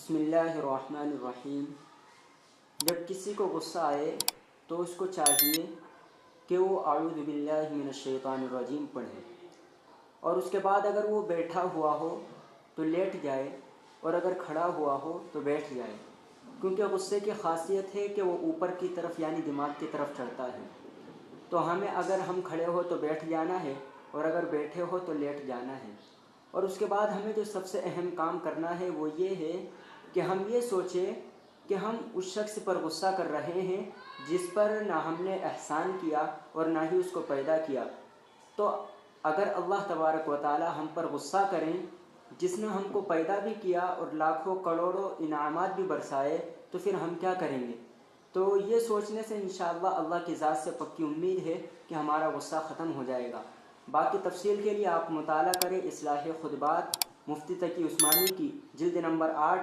بسم اللہ الرحمن الرحیم۔ جب کسی کو غصہ آئے تو اس کو چاہیے کہ وہ اعوذ باللہ من الشیطان الرجیم پڑھے، اور اس کے بعد اگر وہ بیٹھا ہوا ہو تو لیٹ جائے، اور اگر کھڑا ہوا ہو تو بیٹھ جائے، کیونکہ غصے کی خاصیت ہے کہ وہ اوپر کی طرف یعنی دماغ کی طرف چڑھتا ہے۔ تو ہمیں اگر ہم کھڑے ہو تو بیٹھ جانا ہے، اور اگر بیٹھے ہو تو لیٹ جانا ہے۔ اور اس کے بعد ہمیں جو سب سے اہم کام کرنا ہے وہ یہ ہے کہ ہم یہ سوچیں کہ ہم اس شخص پر غصہ کر رہے ہیں جس پر نہ ہم نے احسان کیا اور نہ ہی اس کو پیدا کیا۔ تو اگر اللہ تبارک و تعالی ہم پر غصہ کریں جس نے ہم کو پیدا بھی کیا اور لاکھوں کروڑوں انعامات بھی برسائے، تو پھر ہم کیا کریں گے؟ تو یہ سوچنے سے انشاءاللہ اللہ کی ذات سے پکی امید ہے کہ ہمارا غصہ ختم ہو جائے گا۔ باقی تفصیل کے لیے آپ مطالعہ کریں اصلاح خطبات مفتی تقی عثمانی کی جلد نمبر 8